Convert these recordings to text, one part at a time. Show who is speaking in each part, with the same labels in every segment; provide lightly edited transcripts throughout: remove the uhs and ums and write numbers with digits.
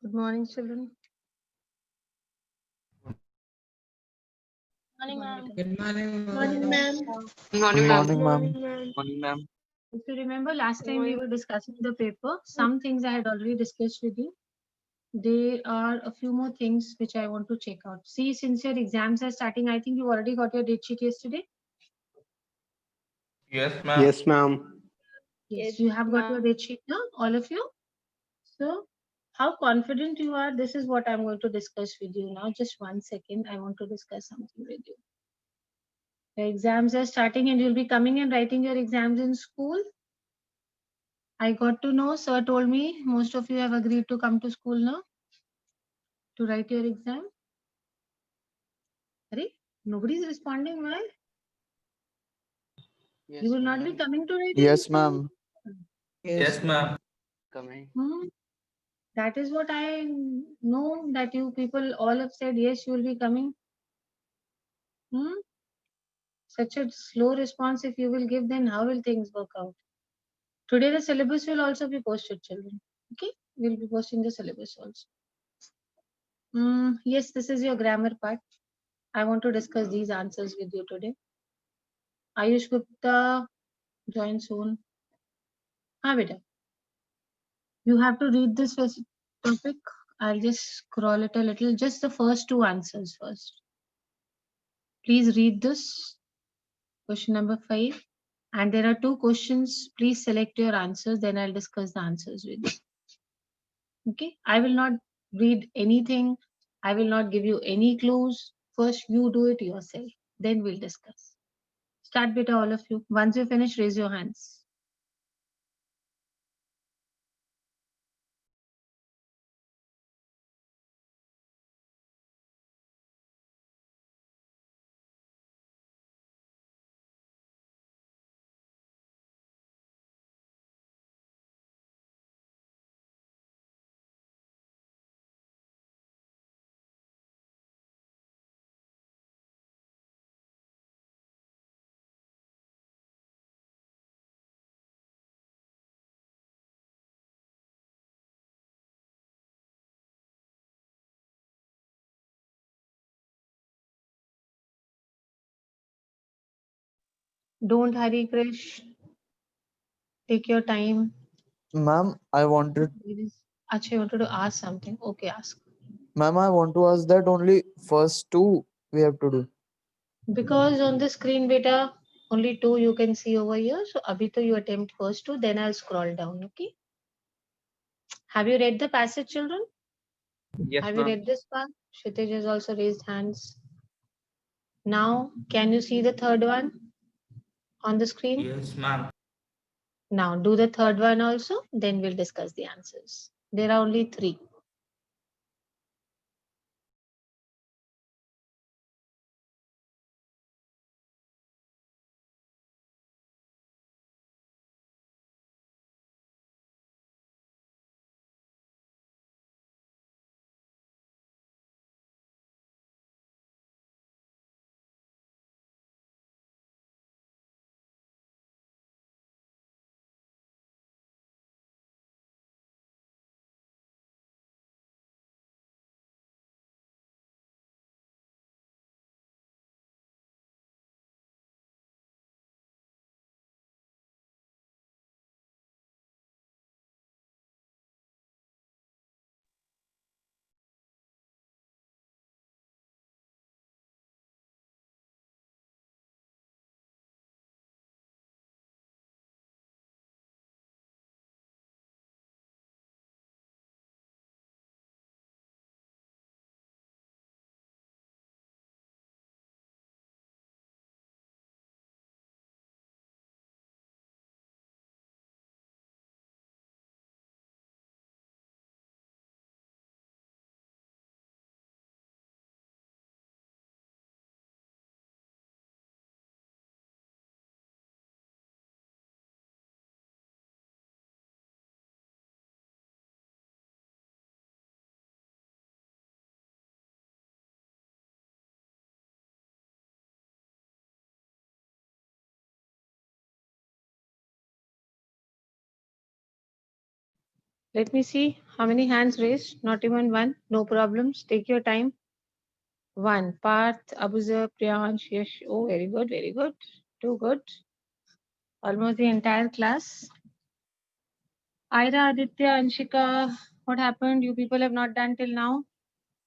Speaker 1: Good morning, children. Good
Speaker 2: Morning,
Speaker 1: morning,
Speaker 2: ma'am.
Speaker 1: Vita.
Speaker 3: Good morning,
Speaker 2: Morning,
Speaker 3: ma'am.
Speaker 2: ma'am.
Speaker 4: Good
Speaker 5: Good
Speaker 4: morning, ma'am.
Speaker 5: morning, ma'am.
Speaker 4: Morning, ma'am.
Speaker 1: If you remember, last time we were discussing the paper. Some things I had already discussed with you. There are a few more things which I want to check out. See, since your exams are starting, I think you already got your date sheet yesterday.
Speaker 3: Yes, ma'am.
Speaker 5: Yes, ma'am.
Speaker 1: Yes, you have got your date sheet now, all of you. So, how confident you are, this is what I'm going to discuss with you now. Just 1 second, I want to discuss something with you. The exams are starting and you'll be coming and writing your exams in school. I got to know, sir told me most of you have agreed to come to school now to write your exam. Arey, nobody's responding. Why?
Speaker 4: Yes,
Speaker 1: You will not be
Speaker 4: ma'am.
Speaker 1: coming to write your
Speaker 5: Yes,
Speaker 1: exam?
Speaker 5: ma'am.
Speaker 3: Yes, ma'am.
Speaker 4: Coming.
Speaker 1: Hmm? That is what I know, that you people all have said yes, you will be coming. Hmm? Such a slow response if you will give, then how will things work out? Today the syllabus will also be posted, children. Okay? We'll be posting the syllabus also. Yes, this is your grammar part. I want to discuss these answers with you today. Ayush Gupta, join soon. Ah, beta. You have to read this first topic. I'll just scroll it a little. Just the first two answers first. Please read this. Question number 5. And there are two questions. Please select your answers. Then I'll discuss the answers with you. Okay. I will not read anything. I will not give you any clues. First, you do it yourself. Then we'll discuss. Start, beta, all of you. Once you finish, raise your hands. Don't hurry, Krish. Take your time.
Speaker 5: Ma'am,
Speaker 1: Acha, you wanted to ask something. Okay, ask.
Speaker 5: I want to ask that only first two we have to do.
Speaker 1: Because on the screen, beta, only two you can see over here. So, abhi to you attempt first two, then I'll scroll down. Okay. Have you read the passage, children?
Speaker 4: Yes,
Speaker 1: Have you
Speaker 4: ma'am.
Speaker 1: read this part? Kshitij has also raised hands. Now, can you see the third one on the screen?
Speaker 3: Yes, ma'am.
Speaker 1: Now, do the third one also. Then we'll discuss the answers. There are only three. Let me see how many hands raised. Not even one. No problems. Take your time. One. Parth, Abuzar, Priyansh, Yash. Oh, very good, very good. Too good. Almost the entire class. Ira, Aditya, Anshika, what happened? You people have not done till now.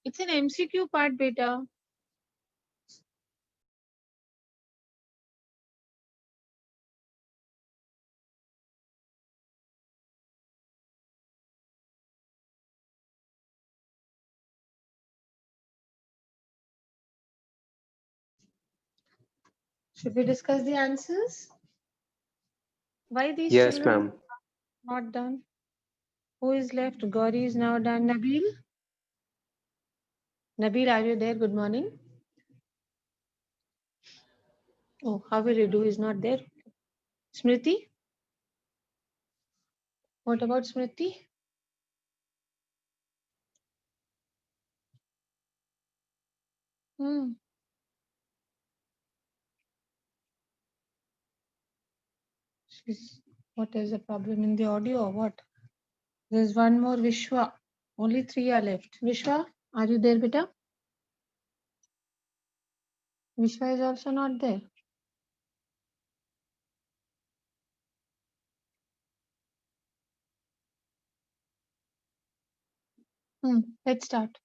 Speaker 1: It's an MCQ part, beta. Should we discuss the answers? Why these
Speaker 2: Yes,
Speaker 1: children
Speaker 2: ma'am.
Speaker 1: not done? Who is left? Gauri is now done. Nabil? Nabil, are you there? Good morning. Oh, how will you do? Is not there. Smriti? What about Smriti? Hmm. What is the problem in the audio or what? There's one more Vishwa. Only 3 are left. Vishwa, are you there, beta? Vishwa is also not there. Let's start.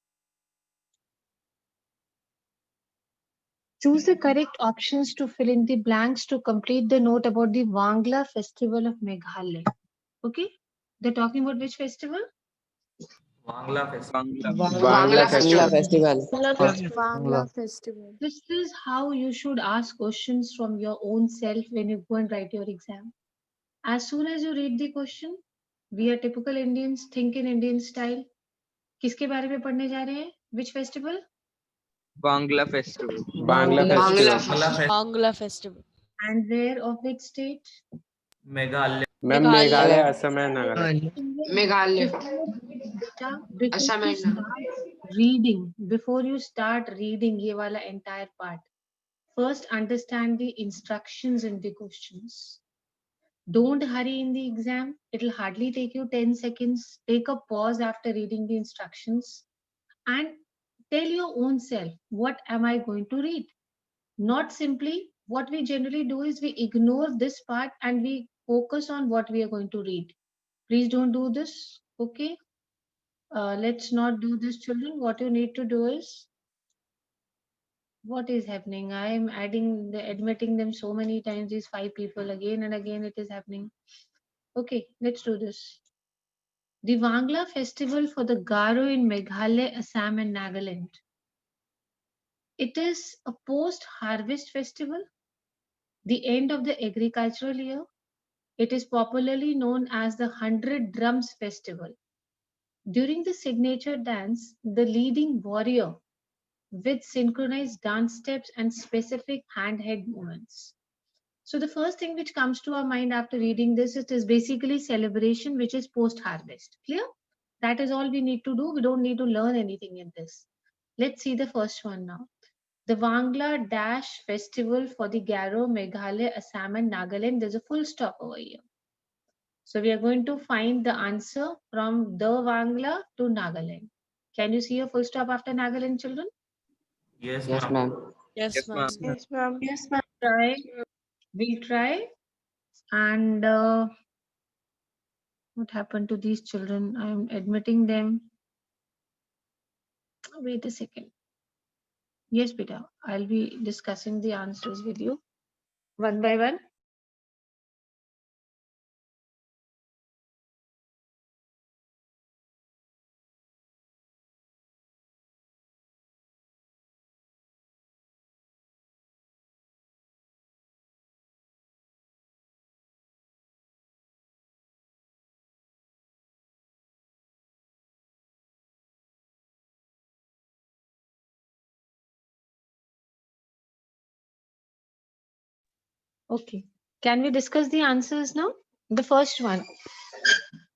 Speaker 1: Choose the correct options to fill in the blanks to complete the note about the Wangla festival of Meghalaya. Okay? They're talking about which festival?
Speaker 3: Wangla Festival.
Speaker 2: Bangla
Speaker 6: Bangla
Speaker 2: festival.
Speaker 6: festival.
Speaker 5: Bangla.
Speaker 6: festival.
Speaker 1: This is how you should ask questions from your own self when you go and write your exam. As soon as you read the question, we are typical Indians, think in Indian style. किसके बारे में पढ़ने जा रहे हैं? Which festival?
Speaker 4: Bangla festival.
Speaker 2: Bangla festival.
Speaker 6: Bangla festival.
Speaker 1: And where of which state?
Speaker 3: Meghalaya.
Speaker 2: Ma'am, Meghalaya, Assam and Nagaland.
Speaker 7: Meghalaya.
Speaker 1: Before
Speaker 7: Assam
Speaker 1: you
Speaker 7: and
Speaker 1: start reading, ये वाला entire part, first understand the instructions in the questions. Don't hurry in the exam. It'll hardly take you 10 seconds. Take a pause after reading the instructions and tell your own self, what am I going to read? Not simply, what we generally do is we ignore this part and we focus on what we are going to read. Please don't do this, okay? Let's not do this, children. What you need to do is, what is happening? I am admitting them so many times, these 5 people, again and again it is happening. Okay, let's do this. The Wangla festival for the Garo in Meghalaya, Assam and Nagaland. It is a post-harvest festival, the end of the agricultural year. It is popularly known as the 100 Drums Festival. During the signature dance, the leading warrior with synchronized dance steps and specific hand-head movements. So the first thing which comes to our mind after reading this, it is basically celebration which is post-harvest. Clear? That is all we need to do. We don't need to learn anything in this. Let's see the first one now. The Wangla Dash Festival for the Garo, Meghalaya, Assam and Nagaland. There's a full stop over here. So we are going to find the answer from the Wangla to Nagaland. Can you see a full stop after Nagaland, children?
Speaker 3: Yes,
Speaker 2: Yes,
Speaker 3: ma'am.
Speaker 2: ma'am.
Speaker 6: Yes, ma'am.
Speaker 7: Yes, ma'am.
Speaker 1: Yes, ma'am. Try. We'll try. And what happened to these children? I'm admitting them. Wait a second. Yes, Peter. I'll be discussing the answers with you one by one. Okay. Can we discuss the answers now? The first one.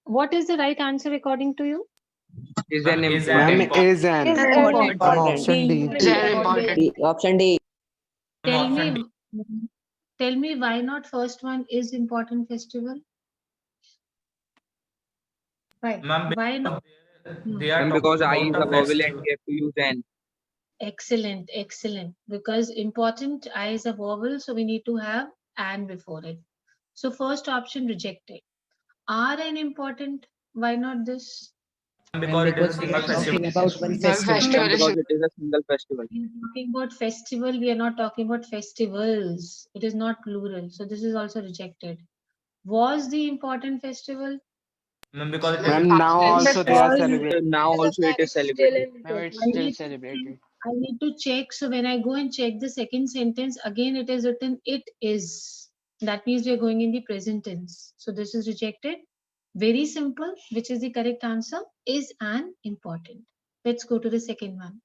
Speaker 1: What is the right answer according to you?
Speaker 4: Is
Speaker 3: Ma'am,
Speaker 4: an
Speaker 3: is
Speaker 4: important.
Speaker 3: an
Speaker 7: Is an
Speaker 6: Important.
Speaker 5: Option D.
Speaker 7: important.
Speaker 2: Option D.
Speaker 1: Tell
Speaker 3: Option
Speaker 1: me, tell me why not first one is important festival? Why?
Speaker 3: Ma'am,
Speaker 1: Why not?
Speaker 3: they are
Speaker 4: Ma'am,
Speaker 3: talking
Speaker 4: because I is
Speaker 3: about
Speaker 4: a
Speaker 3: a
Speaker 4: vowel and
Speaker 3: festival.
Speaker 4: we have to use an.
Speaker 1: Excellent, excellent. Because important I is a vowel, so we need to have an before it. So first option rejected. Are an important? Why not this?
Speaker 3: Because it is a single festival.
Speaker 4: Ma'am, because it is a single festival.
Speaker 1: We are talking about festival, we are not talking about festivals. It is not plural. So this is also rejected. Was the important festival?
Speaker 3: Ma'am, because it is
Speaker 2: Ma'am, now also they are
Speaker 1: Because
Speaker 2: celebrating.
Speaker 4: Now also it is celebrated.
Speaker 1: I need to check, I need to check. So when I go and check the second sentence, again it is written it is. That means we are going in the present tense. So this is rejected. Very simple. Which is the correct answer? Is an important. Let's go to the second one.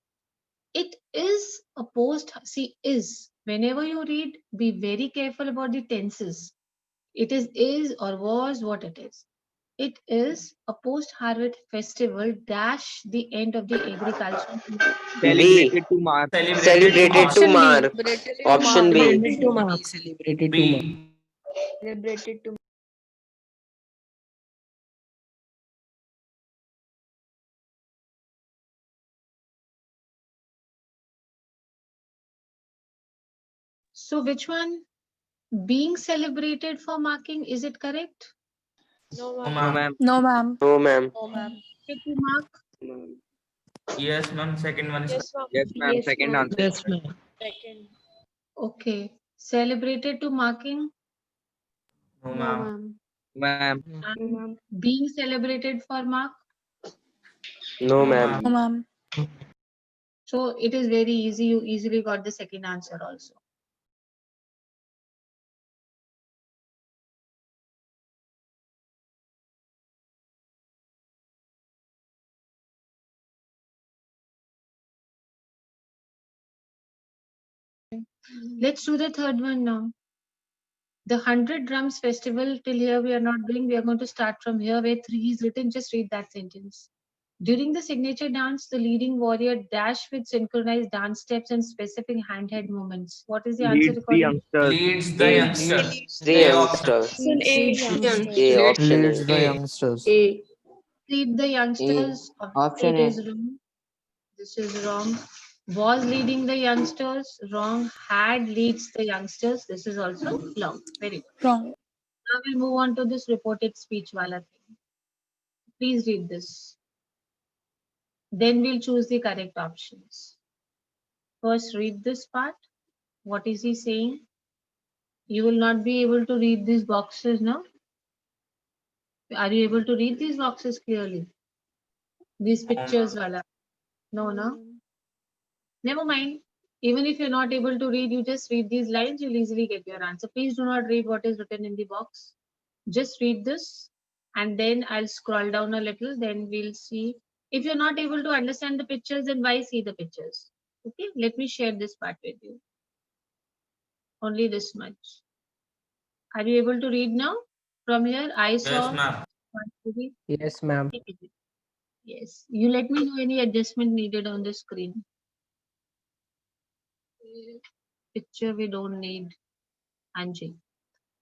Speaker 1: It is a post. See, is. Whenever you read, be very careful about the tenses. It is or was what it is. It is a post-harvest festival dash the end of the agricultural season.
Speaker 4: Celebrated to mark.
Speaker 2: Celebrated to mark. Option B.
Speaker 3: B.
Speaker 1: So which one? Being celebrated for marking, is it correct?
Speaker 3: No,
Speaker 4: No,
Speaker 3: ma'am.
Speaker 4: ma'am.
Speaker 6: No, ma'am.
Speaker 2: No, ma'am.
Speaker 6: No, ma'am.
Speaker 1: To mark,
Speaker 3: Yes, ma'am. Second one is correct.
Speaker 4: Yes, ma'am. Second answer. is correct.
Speaker 6: Second.
Speaker 1: okay. Celebrated to marking
Speaker 3: No, ma'am.
Speaker 4: Ma'am.
Speaker 1: and being celebrated for mark.
Speaker 2: No,
Speaker 3: No,
Speaker 2: ma'am.
Speaker 6: No, ma'am.
Speaker 1: So it is very easy. You easily got the second answer also. Let's do the third one now. The 100 Drums Festival, till here we are not doing. We are going to start from here where 3 is written. Just read that sentence. During the signature dance, the leading warrior dash with synchronized dance steps and specific hand-head movements. What is the answer
Speaker 4: Leads the
Speaker 1: according
Speaker 4: youngsters.
Speaker 3: Leads the
Speaker 2: A.
Speaker 3: youngsters.
Speaker 2: The
Speaker 3: A option.
Speaker 2: youngsters.
Speaker 6: Youngsters.
Speaker 2: A. Option
Speaker 5: Leads
Speaker 2: A.
Speaker 5: the
Speaker 3: A.
Speaker 5: youngsters.
Speaker 1: Lead the youngsters? Obviously, it is wrong. This is wrong. Was leading the youngsters? Wrong. Had leads the youngsters? This is also wrong. Very good.
Speaker 6: Wrong.
Speaker 1: Now we'll move on to this reported speech wala thing. Please read this. Then we'll choose the correct options. First, read this part. What is he saying? You will not be able to read these boxes now. Are you able to read these boxes clearly? These pictures wala. No, no. Never mind. Even if you're not able to read, you just read these lines, you'll easily get your answer. Please do not read what is written in the box. Just read this and then I'll scroll down a little, then we'll see. If you're not able to understand the pictures, then why see the pictures? Okay, let me share this part with you. Only this much. Are you able to read now? From here, I
Speaker 3: Yes,
Speaker 1: saw.
Speaker 3: ma'am.
Speaker 2: Yes, ma'am.
Speaker 1: Yes, you let me know any adjustment needed on the screen. Picture we don't need. Anji.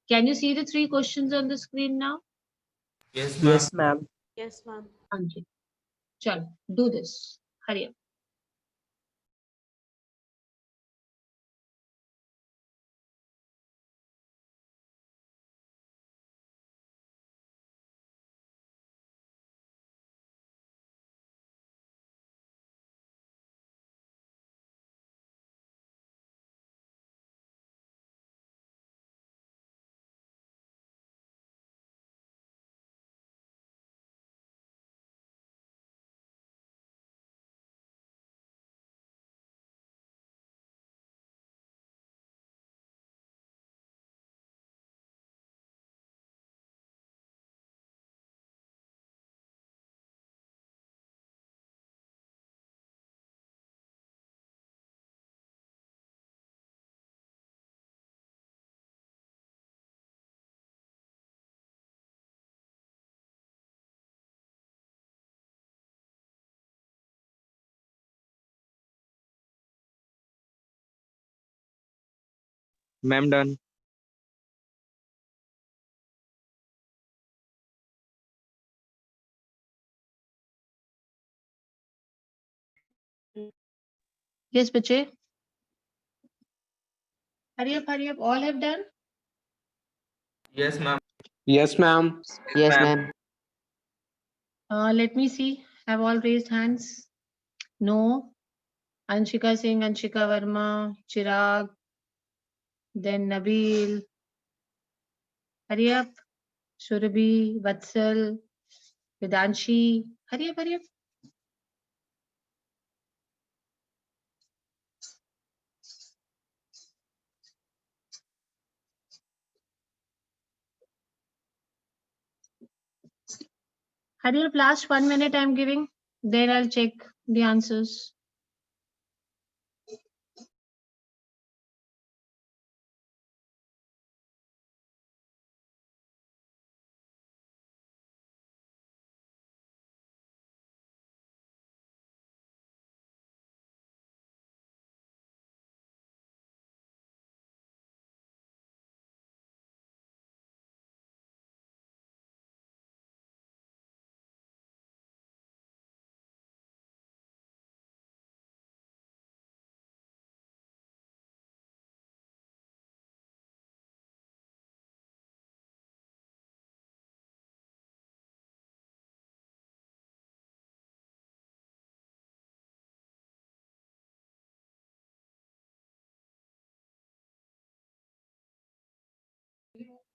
Speaker 1: Can you see the 3 questions on the screen now?
Speaker 3: Yes, ma'am.
Speaker 2: Ma'am.
Speaker 6: Yes, ma'am.
Speaker 1: Anji. Chalo, do this. Hurry up.
Speaker 4: Ma'am, done.
Speaker 1: Yes, bache. Hurry up, hurry up. All have done?
Speaker 3: Yes, ma'am.
Speaker 2: Yes, ma'am.
Speaker 4: Yes, ma'am.
Speaker 1: Let me see. Have all raised hands? No. Anshika Singh, Anshika Verma, Chirag, then Nabil. Hurry up. Surabhi, Vatsal, Vedanshi. Hurry up, hurry up. Hurry up, last 1 minute I'm giving. Then I'll check the answers.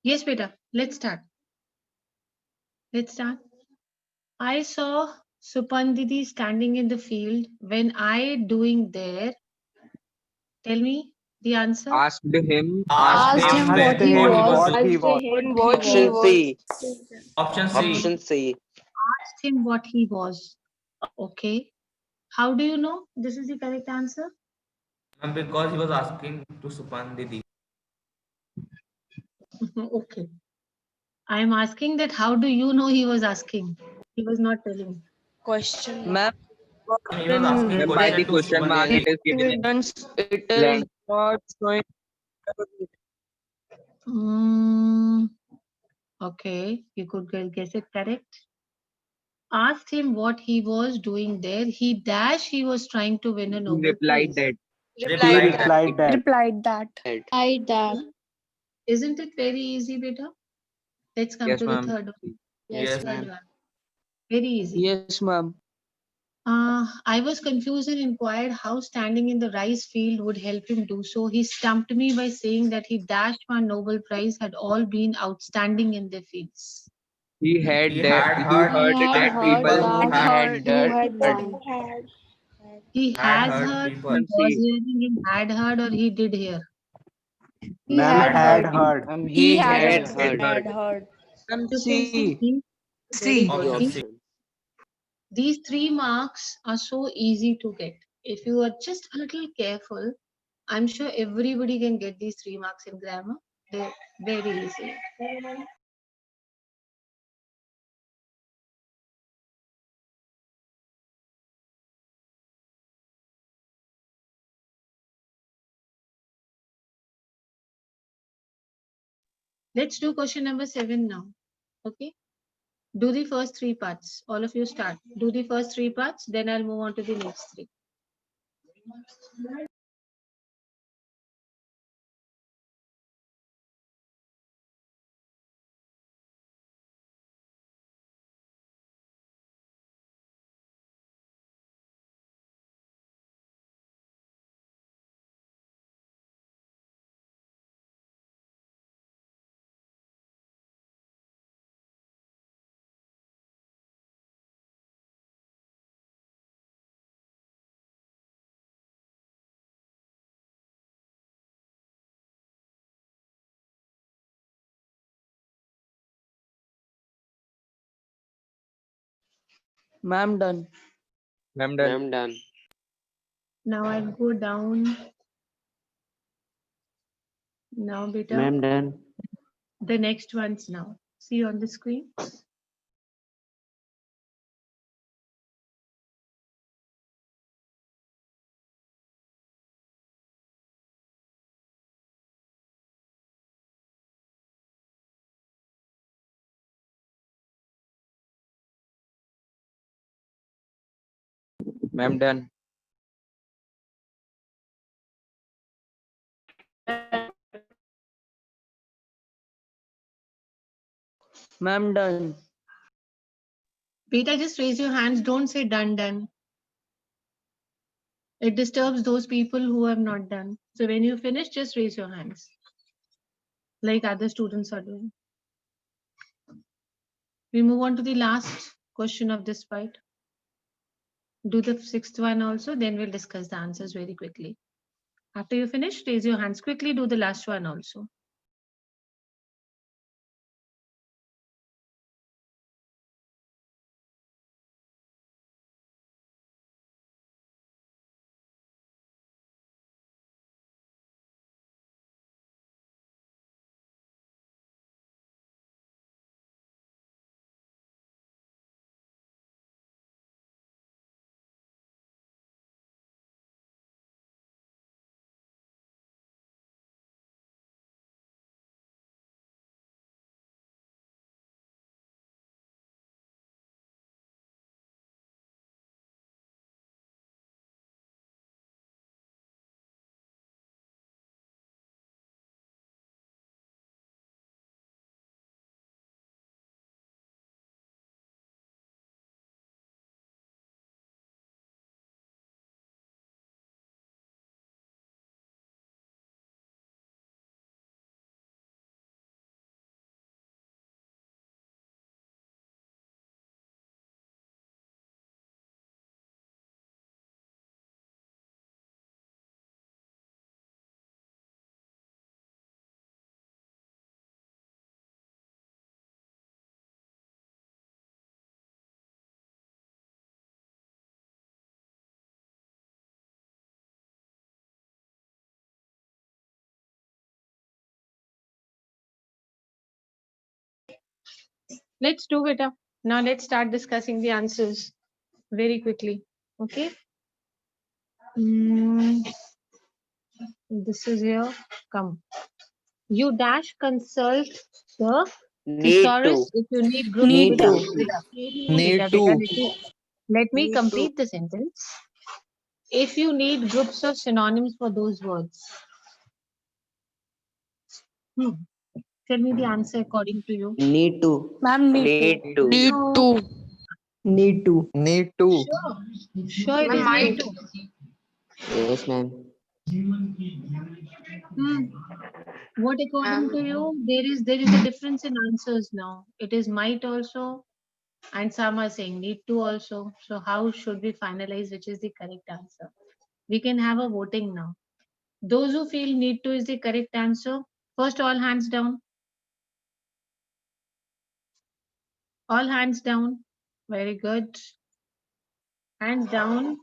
Speaker 1: Yes, beta. Let's start. Let's start. I saw Supandidi standing in the field. When I doing there, tell me the answer.
Speaker 4: Asked him.
Speaker 6: Asked him what
Speaker 2: Asked
Speaker 6: he
Speaker 2: him
Speaker 6: was.
Speaker 2: what he was.
Speaker 3: Option C.
Speaker 2: Option
Speaker 3: Option C.
Speaker 1: Asked him what he was. Okay. How do you know this is the correct answer?
Speaker 3: Ma'am, because he was asking to Supan Didi.
Speaker 1: Okay. I am asking that how do you know he was asking? He was not telling.
Speaker 6: Question.
Speaker 8: Ma'am,
Speaker 3: He was asking
Speaker 4: Ma'am, by the
Speaker 3: question to
Speaker 4: question
Speaker 3: Supan
Speaker 4: mark,
Speaker 3: Didi.
Speaker 4: it is given in
Speaker 8: evidence it
Speaker 4: blank.
Speaker 8: is not showing.
Speaker 1: Mm, okay. You could guess it correct. Asked him what he was doing there. He was trying to win a
Speaker 4: He
Speaker 1: Nobel
Speaker 4: replied
Speaker 1: Prize.
Speaker 4: that.
Speaker 2: He
Speaker 3: Replied that.
Speaker 2: replied that.
Speaker 6: Replied that.
Speaker 7: Hide that.
Speaker 1: Isn't it very easy, beta? Let's come
Speaker 4: Yes,
Speaker 1: to the
Speaker 4: ma'am.
Speaker 1: third one.
Speaker 3: Yes,
Speaker 1: Third
Speaker 3: ma'am.
Speaker 1: one. Very easy.
Speaker 8: Yes, ma'am.
Speaker 1: I was confused and inquired how standing in the rice field would help him do so. He stumped me by saying that he dashed one Nobel Prize had all been outstanding in their fields.
Speaker 4: He had
Speaker 3: He
Speaker 4: that.
Speaker 3: had
Speaker 4: You
Speaker 3: heard
Speaker 4: heard
Speaker 7: He had
Speaker 4: that
Speaker 3: that
Speaker 7: heard
Speaker 4: people
Speaker 3: people who
Speaker 7: that
Speaker 3: had
Speaker 7: you had won.
Speaker 1: He
Speaker 3: had
Speaker 1: has
Speaker 3: heard
Speaker 1: heard, he
Speaker 3: people.
Speaker 4: Option
Speaker 1: was
Speaker 4: C.
Speaker 1: hearing, he had heard, or he did hear.
Speaker 7: He
Speaker 2: Ma'am
Speaker 7: had
Speaker 2: had
Speaker 7: heard.
Speaker 2: heard.
Speaker 7: He
Speaker 8: He
Speaker 7: had
Speaker 8: had
Speaker 4: Had
Speaker 7: heard.
Speaker 4: heard.
Speaker 6: Heard.
Speaker 8: ma'am
Speaker 1: You can see
Speaker 8: C.
Speaker 1: very
Speaker 3: Option
Speaker 1: good.
Speaker 3: C.
Speaker 1: These 3 marks are so easy to get. If you are just a little careful, I'm sure everybody can get these 3 marks in grammar. They're very easy. Let's do question number 7 now. Okay. Do the first 3 parts. All of you start. Do the first 3 parts, then I'll move on to the next 3.
Speaker 8: Ma'am done.
Speaker 4: Ma'am done.
Speaker 2: Ma'am done.
Speaker 1: Now I'll go down. Now, beta,
Speaker 2: Ma'am done.
Speaker 1: the next ones now. See on the screen.
Speaker 4: Ma'am done.
Speaker 8: Ma'am, done.
Speaker 1: Beta, just raise your hands. Don't say done, done. It disturbs those people who have not done. So when you finish, just raise your hands. Like other students are doing. We move on to the last question of this fight. Do the sixth one also, then we'll discuss the answers very quickly. After you finish, raise your hands. Quickly do the last one also. Let's do it. Now let's start discussing the answers very quickly. Okay. This is here. Come. You dash consult the
Speaker 2: Need
Speaker 1: thesaurus
Speaker 2: to.
Speaker 1: if you need group.
Speaker 2: Need
Speaker 1: Beta,
Speaker 2: to.
Speaker 1: beta,
Speaker 5: Need
Speaker 1: beta,
Speaker 5: to.
Speaker 1: beta, let me
Speaker 8: Need to.
Speaker 1: complete the sentence. If you need groups of synonyms for those words. Tell me the answer according to you.
Speaker 2: Need to.
Speaker 6: Ma'am, need
Speaker 2: Need
Speaker 6: to.
Speaker 2: to.
Speaker 8: Need
Speaker 1: No.
Speaker 8: to.
Speaker 5: Need to. Need to.
Speaker 1: Sure, it is need to.
Speaker 2: Yes, ma'am.
Speaker 1: What according to you? There is a difference in answers now. It is might also, and some are saying need to also. So how should we finalize which is the correct answer? We can have a voting now. Those who feel need to is the correct answer, first all hands down. All hands down. Very good. Hands down.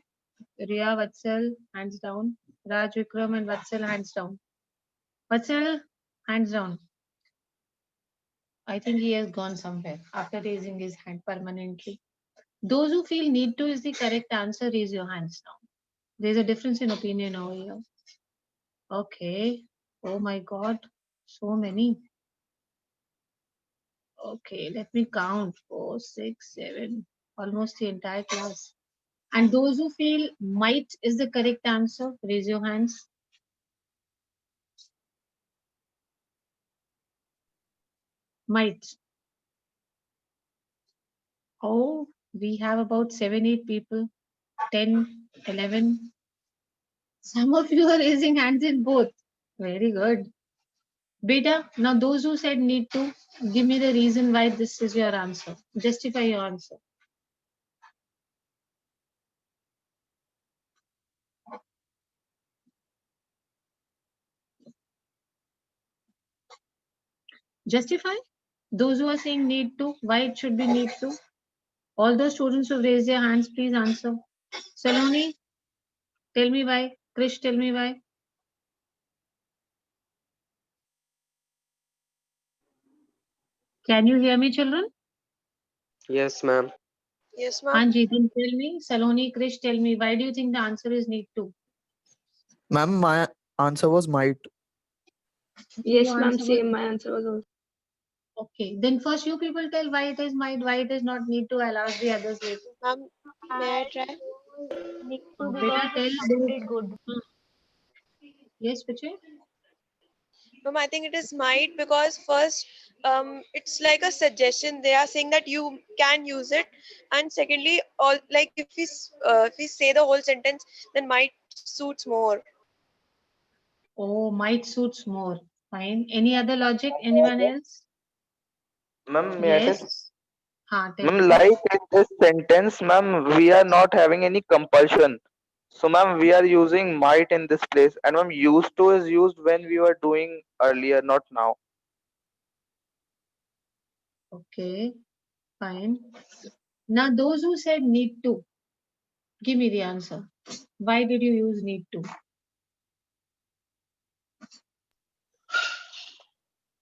Speaker 1: Riya, Vatsal, hands down. Raj, Vikram and Vatsal, hands down. Vatsal, hands down. I think he has gone somewhere after raising his hand permanently. Those who feel need to is the correct answer, raise your hands now. There's a difference in opinion over here. Okay. Oh my God. So many. Okay, let me count. 4, 6, 7. Almost the entire class. And those who feel might is the correct answer, raise your hands. Might. Oh, we have about 7, 8 people. 10, 11. Some of you are raising hands in both. Very good. Beta, now those who said need to, give me the reason why this is your answer. Justify your answer. Justify? Those who are saying need to, why it should be need to? All those students who raised their hands, please answer. Saloni, tell me why. Krish, tell me why. Can you hear me, children?
Speaker 2: Yes, ma'am.
Speaker 6: Yes,
Speaker 1: Anji, then tell me. Saloni, Krish, tell me. Why do you think the answer is need to?
Speaker 5: Ma'am, my answer was might.
Speaker 6: Yes,
Speaker 1: Your
Speaker 6: ma'am.
Speaker 1: answer was-
Speaker 6: Same. My answer was also.
Speaker 1: Okay, then first you people tell why it is might, why it is not need to. I'll ask the others later.
Speaker 7: Ma'am, may I try? Need to
Speaker 1: Beta,
Speaker 7: because
Speaker 1: tell.
Speaker 7: it should be good.
Speaker 1: Yes, Piche?
Speaker 6: Ma'am, I think it is might because first, it's like a suggestion. They are saying that you can use it, and secondly, all like if we say the whole sentence, then might suits more.
Speaker 1: Oh, might suits more. Fine. Any other logic? Anyone else?
Speaker 9: Ma'am, may I tell?
Speaker 1: Yes. Tell
Speaker 9: Ma'am,
Speaker 1: me.
Speaker 9: like in this sentence, ma'am, we are not having any compulsion. So, ma'am, we are using might in this place, and ma'am, used to is used when we were doing earlier, not now.
Speaker 1: Okay. Fine. Now, those who said need to, give me the answer. Why did you use need to?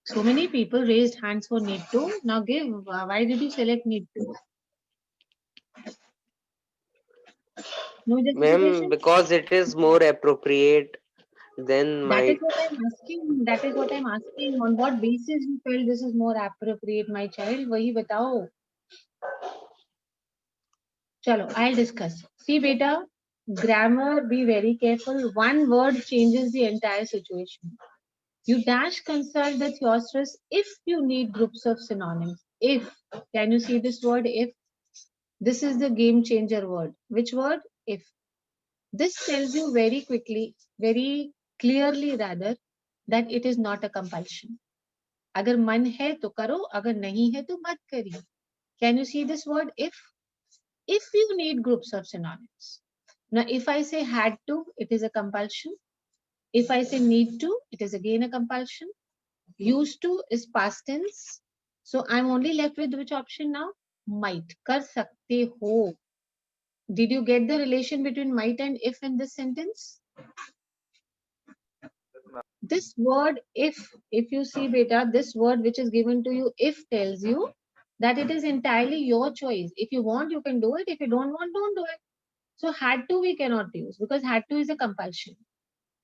Speaker 1: So many people raised hands for need to. Now give, why did you select need to? No
Speaker 2: Ma'am,
Speaker 1: justification?
Speaker 2: because it is more appropriate than
Speaker 1: That is
Speaker 2: might.
Speaker 1: what I'm asking. That is what I'm asking. On what basis you felt this is more appropriate, my child? वही बताओ. Chalo, I'll discuss. See, beta, grammar, be very careful. One word changes the entire situation. You dash consult the thesaurus if you need groups of synonyms. If, can you see this word if? This is the game changer word. Which word? If. This tells you very quickly, very clearly rather, that it is not a compulsion. अगर मन है तो करो, अगर नहीं है तो मत करिए. Can you see this word if? If you need groups of synonyms. Now, if I say had to, it is a compulsion. If I say need to, it is again a compulsion. Used to is past tense. So I'm only left with which option now? Might. Kar sakte ho. Did you get the relation between might and if in this sentence? This word if you see beta, this word which is given to you, if tells you that it is entirely your choice. If you want, you can do it. If you don't want, don't do it. So had to we cannot use because had to is a compulsion.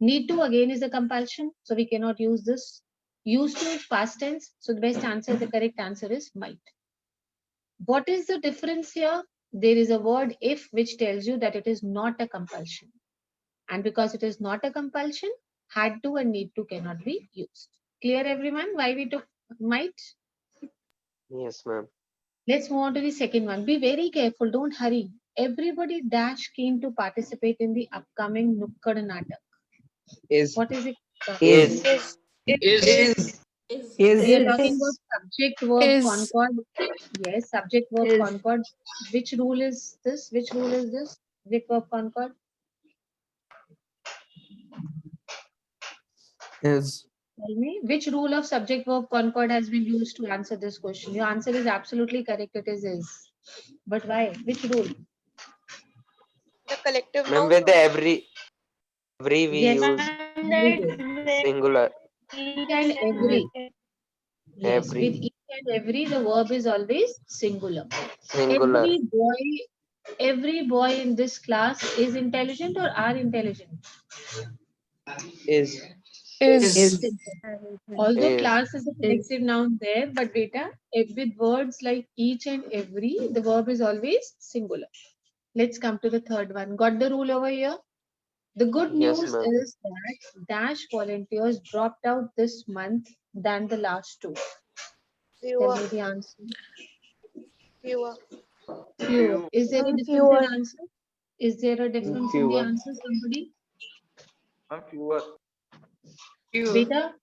Speaker 1: Need to again is a compulsion. So we cannot use this. Used to is past tense. So the best answer, the correct answer is might. What is the difference here? There is a word if which tells you that it is not a compulsion. And because it is not a compulsion, had to and need to cannot be used. Clear everyone why we took might?
Speaker 2: Yes, ma'am.
Speaker 1: Let's move on to the second one. Be very careful, don't hurry. Everybody dash keen to participate in the upcoming Nukkad Natak.
Speaker 4: Is.
Speaker 1: What is it?
Speaker 2: Is.
Speaker 6: Is
Speaker 8: Is.
Speaker 1: We are talking about subject verb
Speaker 8: Is.
Speaker 1: concord. Yes, subject verb
Speaker 8: Is.
Speaker 1: concord. Which rule is this? Which rule is this? Subject verb concord.
Speaker 5: Is.
Speaker 1: Tell me, which rule of subject verb concord has been used to answer this question? Your answer is absolutely correct. It is. But why? Which rule?
Speaker 6: the collective
Speaker 2: Ma'am,
Speaker 6: noun.
Speaker 2: with the every we
Speaker 1: Yes.
Speaker 2: use
Speaker 1: Very good.
Speaker 2: singular.
Speaker 1: Each and every. Yes. With
Speaker 2: Every.
Speaker 1: each and every, the verb is always singular.
Speaker 2: Singular.
Speaker 1: Every boy in this class is intelligent or are intelligent.
Speaker 4: Is.
Speaker 8: Is.
Speaker 1: Although
Speaker 2: Is.
Speaker 1: class is a collective noun there, but beta, with words like each and every, the verb is always singular. Let's come to the third one. Got the rule over here? The good
Speaker 2: Yes,
Speaker 1: news
Speaker 2: ma'am.
Speaker 1: is that dash volunteers dropped out this month than the last two. Tell
Speaker 6: Fewer.
Speaker 1: me the answer.
Speaker 6: Fewer.
Speaker 1: Fewer. Is there a difference in answer? Is there a difference in the
Speaker 4: Fewer.
Speaker 1: answer, somebody?
Speaker 9: Ma'am, fewer.
Speaker 1: Beta,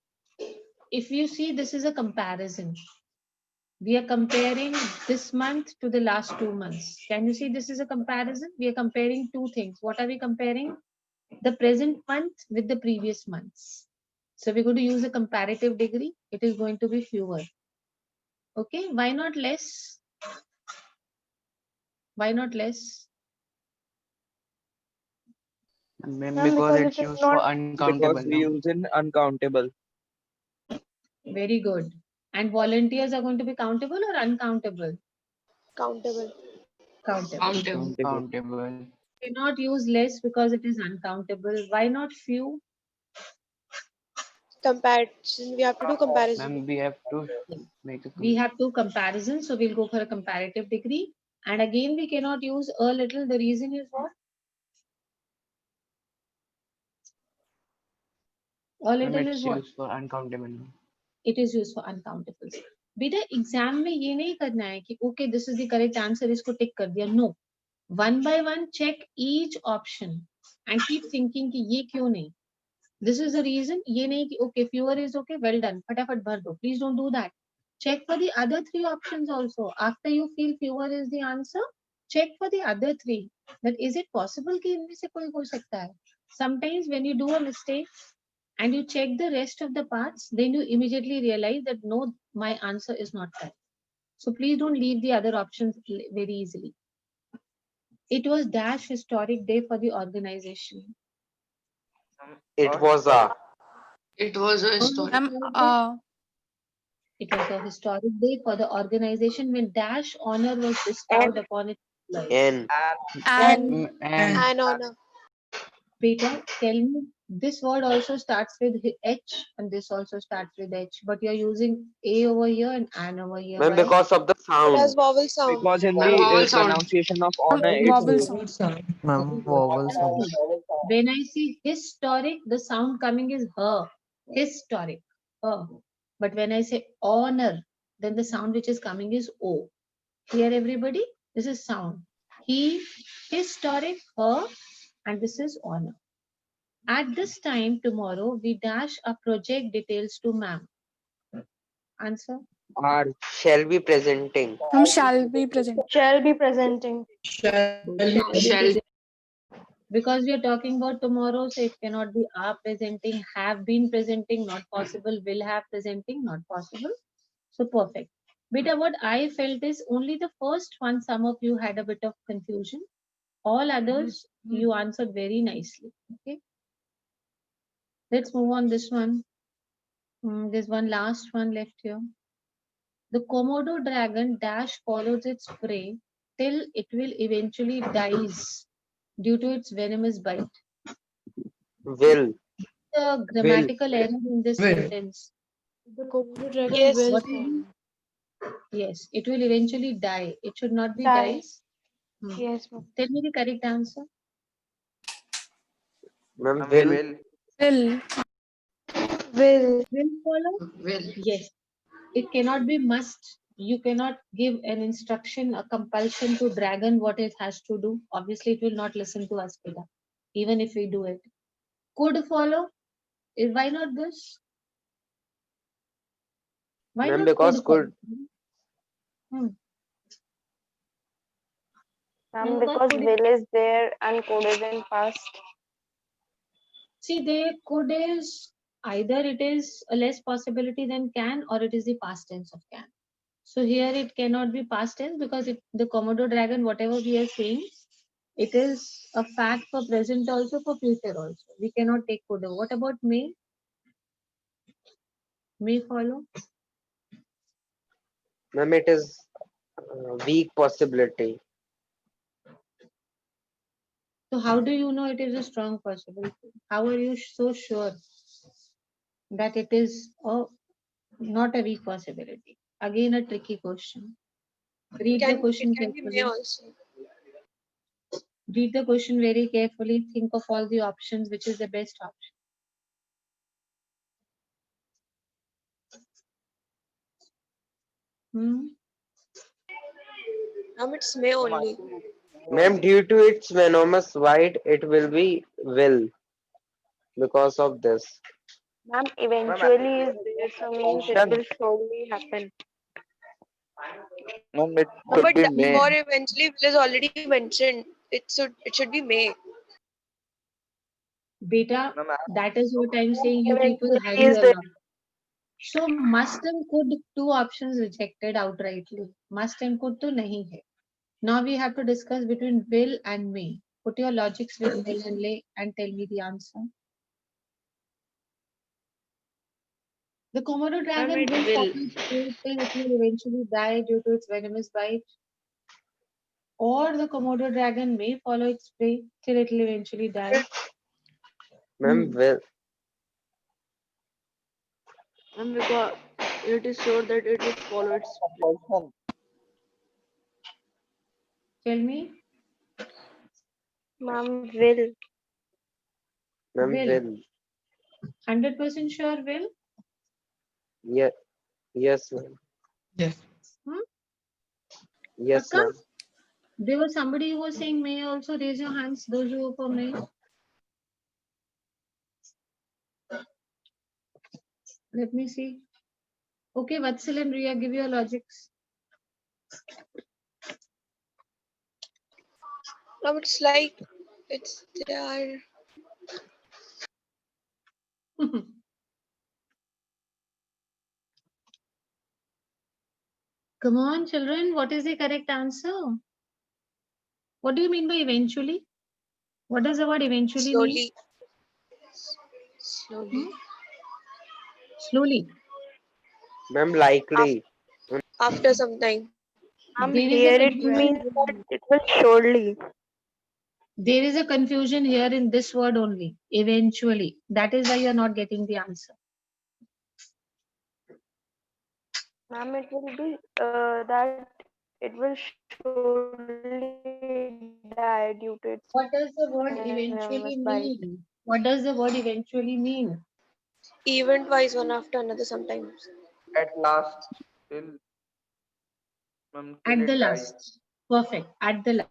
Speaker 1: if you see, this is a comparison. We are comparing this month to the last 2 months. Can you see this is a comparison? We are comparing two things. What are we comparing? The present month with the previous months. So we're going to use a comparative degree. It is going to be fewer. Okay, why not less? Why not less?
Speaker 8: Because it's used for uncountable
Speaker 4: Because we
Speaker 8: now.
Speaker 4: use in uncountable.
Speaker 1: Very good. And volunteers are going to be countable or uncountable?
Speaker 6: Countable.
Speaker 1: Countable.
Speaker 8: Countable.
Speaker 1: Cannot use less because it is uncountable. Why not few?
Speaker 6: Comparison. We have to do comparison.
Speaker 8: Ma'am, we have to make a
Speaker 1: We have two comparisons, so we'll go for a comparative degree. And again, we cannot use a little. The reason is what? Or
Speaker 8: Ma'am,
Speaker 1: little
Speaker 8: it's
Speaker 1: is what?
Speaker 8: used for uncountable.
Speaker 1: It is used for uncountables. बेटा exam में ये नहीं करना है कि okay this is the correct answer, इसको tick कर दिया. No, one by one check each option and keep thinking कि ये क्यों नहीं. This is the reason. ये नहीं कि okay fewer is okay, well done, फटाफट भर दो. Please don't do that. Check for the other 3 options also. After you feel fewer is the answer, check for the other 3. That is it possible कि इनमें से कोई हो सकता है. Sometimes when you do a mistake and you check the rest of the parts, then you immediately realize that no, my answer is not correct. So please don't leave the other options very easily. It was dash historic day for the organization.
Speaker 2: It was a.
Speaker 10: It was a story.
Speaker 1: It was a historic day for the organization when dash honor was bestowed upon its employees.
Speaker 2: N.
Speaker 6: An honor.
Speaker 1: Beta, tell me, this word also starts with H and this also starts with H, but you're using A over here and an over here.
Speaker 2: Ma'am,
Speaker 1: Why?
Speaker 2: because of the
Speaker 6: It has
Speaker 2: sound.
Speaker 6: vowel sound.
Speaker 4: Because in
Speaker 10: Ma'am, vowel
Speaker 4: the
Speaker 10: sound.
Speaker 4: pronunciation of honor, it's
Speaker 5: Ma'am, vowel sound.
Speaker 1: When I see historic, the sound coming is her. Historic. Her. But when I say honor, then the sound which is coming is O. Here, everybody, this is sound. He, historic, her, and this is honor. At this time tomorrow, we dash our project details to ma'am. Answer.
Speaker 4: are
Speaker 2: Shall be presenting.
Speaker 7: Shall be presenting.
Speaker 10: Shall.
Speaker 1: Because we are talking about tomorrow, so it cannot be are presenting, have been presenting, not possible, will have presenting, not possible. So perfect. Beta, what I felt is only the first one, some of you had a bit of confusion. All others, you answered very nicely. Okay. Let's move on this one. There's one last one left here. The Komodo dragon dash follows its prey till it will eventually dies due to its venomous bite.
Speaker 2: Will.
Speaker 1: The grammatical error in this sentence.
Speaker 7: The Komodo dragon
Speaker 6: Yes.
Speaker 7: will
Speaker 1: What will be? Yes, it will eventually die. It should not be
Speaker 7: die.
Speaker 1: dies.
Speaker 7: Yes, ma'am.
Speaker 1: Tell me the correct answer.
Speaker 2: Ma'am, will.
Speaker 7: Will.
Speaker 1: Will follow?
Speaker 10: Will.
Speaker 1: Yes. It cannot be must. You cannot give an instruction, a compulsion to dragon what it has to do. Obviously, it will not listen to us, Pida, even if we do it. Could follow? Why not this? Why
Speaker 2: Ma'am,
Speaker 1: not
Speaker 2: because
Speaker 1: follow?
Speaker 7: Ma'am,
Speaker 1: Because
Speaker 7: will is there and code is in past.
Speaker 1: See, they could is either it is a less possibility than can or it is the past tense of can. So here it cannot be past tense because the Komodo dragon, whatever we are saying, it is a fact for present also, for future also. We cannot take could. What about may? May follow?
Speaker 2: Ma'am, it is weak possibility.
Speaker 1: So how do you know it is a strong possibility? How are you so sure that it is not a weak possibility? Again, a tricky question. Read the question
Speaker 6: It can be may
Speaker 1: carefully.
Speaker 6: also.
Speaker 1: Read the question very carefully. Think of all the options, which is the best option.
Speaker 6: It's may only.
Speaker 2: Ma'am, due to its venomous bite, it will be will. Because of this.
Speaker 7: Ma'am, eventually is there, so means it will surely happen.
Speaker 9: Ma'am, it
Speaker 6: No,
Speaker 9: could
Speaker 6: but
Speaker 9: be may.
Speaker 6: for eventually will is already mentioned. It should be may.
Speaker 1: Beta, that is what I'm saying. You people
Speaker 7: Eventually
Speaker 1: hurry
Speaker 7: is
Speaker 1: a
Speaker 7: there.
Speaker 1: lot. So must and could, two options rejected outrightly. Must and could to nahi hai. Now we have to discuss between will and may. Put your logics with will and lay and tell me the answer. The Komodo dragon will follow its prey till it will eventually die due to its venomous bite. Or the Komodo dragon may follow its prey till it will eventually die.
Speaker 2: Ma'am, will.
Speaker 10: And because it is sure that it will follow its.
Speaker 1: Tell me.
Speaker 7: Ma'am, will.
Speaker 2: Ma'am,
Speaker 1: Will.
Speaker 2: will.
Speaker 1: 100% sure, will?
Speaker 2: Yeah. Yes, ma'am.
Speaker 5: Yes.
Speaker 2: Yes,
Speaker 1: Akka?
Speaker 2: ma'am.
Speaker 1: There was somebody who was saying may. Also raise your hands, those who are for may. Let me see. Okay, Vatsal and Riya, give your logics.
Speaker 6: Now it's like it's there.
Speaker 1: Come on, children. What is the correct answer? What do you mean by eventually? What does the word eventually mean?
Speaker 6: Slowly.
Speaker 1: Slowly.
Speaker 2: Ma'am, likely.
Speaker 6: After some time.
Speaker 7: Ma'am,
Speaker 1: There is a
Speaker 7: here it
Speaker 1: confusion.
Speaker 7: means that it will surely.
Speaker 1: There is a confusion here in this word only. Eventually. That is why you are not getting the answer.
Speaker 7: Ma'am, it will be that it will surely die due to its
Speaker 1: What does the word
Speaker 7: venomous
Speaker 1: eventually
Speaker 7: bite.
Speaker 1: mean? What does the word eventually mean?
Speaker 6: Event wise, one after another sometimes.
Speaker 9: At last, till
Speaker 1: At
Speaker 9: it
Speaker 1: the
Speaker 9: dies.
Speaker 1: last. Perfect. At the last.